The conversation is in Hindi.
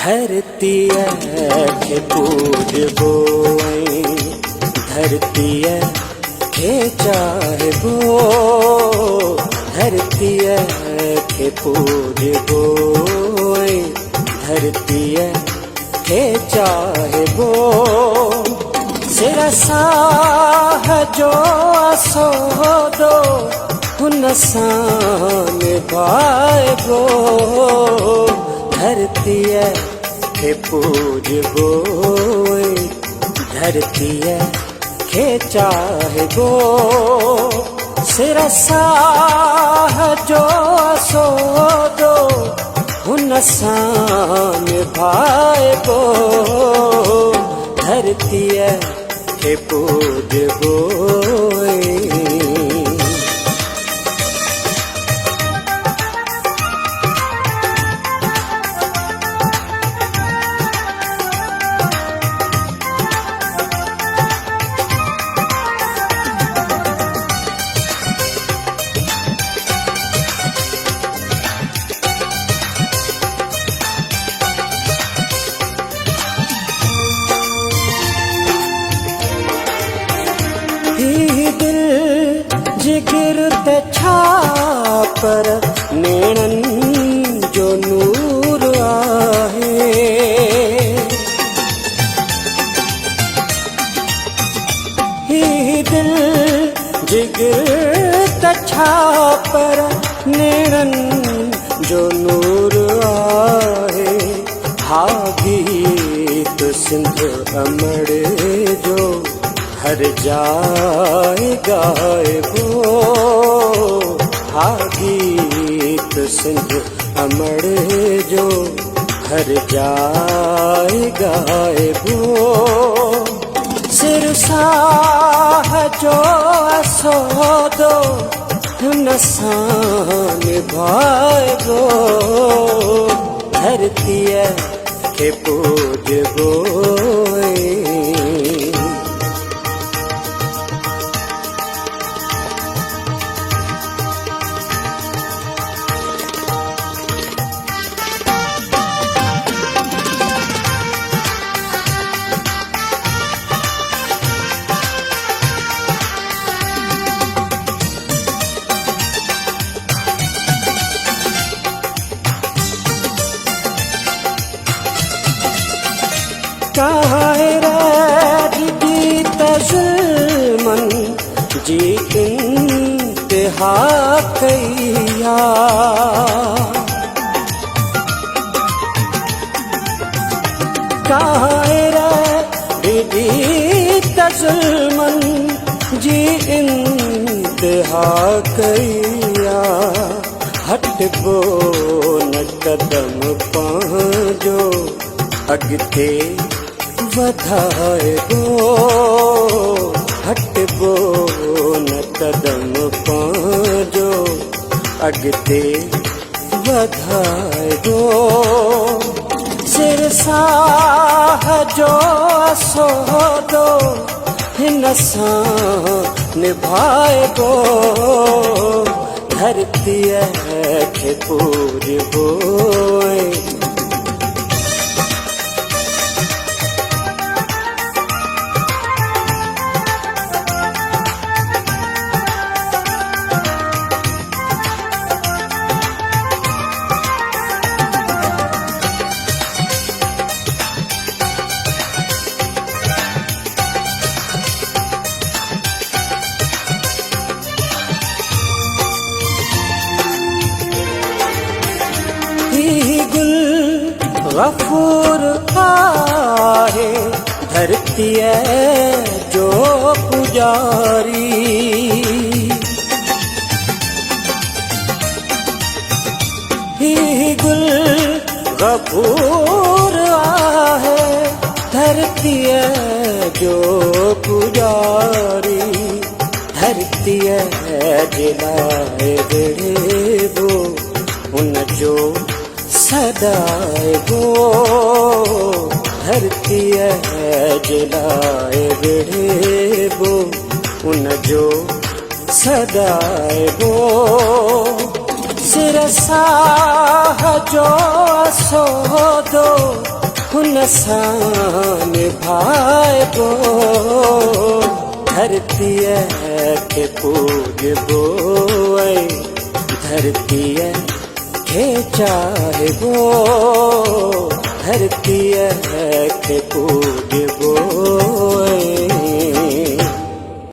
धरती के पूजबो धरती के चाहबो धरती के पूजबो धरती के चाहबो सिरसाह जो सोदो हुनसान पाएबो धरती के पूजबो धरती के चाहबो सिरसाह जो सोदो हुनसान पाएबो धरती के पूजबो जिगर ते छापर नेणन जो नूर आहे ही दिल जिगर ते छापर नेणन जो नूर आहे हा गीत सिंध अमड़ जो हर जाए गायबो हा गीत सिंध अमड़ जो हर जाए गायबो सिरसाह जो सोदो हुनसान भाइबो धरती के पूजबो गीत जुल्मन जी इंतहा कैया गीत जुल्मन जी इंतहा कैया हटबो न कदम पांजो अगते वधाएबो हटबो न कदम पांजो अगते वधाएबो सिरसाह जो सोदो हिनसां निभाएबो धरती के पूजबो गफूर आहे धरती जो पुजारी ही गुल गफूर आहे धरती जो पुजारी धरती जिलाए विड़ेबो उन जो सदाएबो धरती जिलाए विड़ेबो उन जो सदाएबो सिरसाह जो सो दो हुन सां निभाइबो धरतीअ खे पूॼबो ऐं धरतीअ खे चाहिबो धरतीअ खे पूॼबो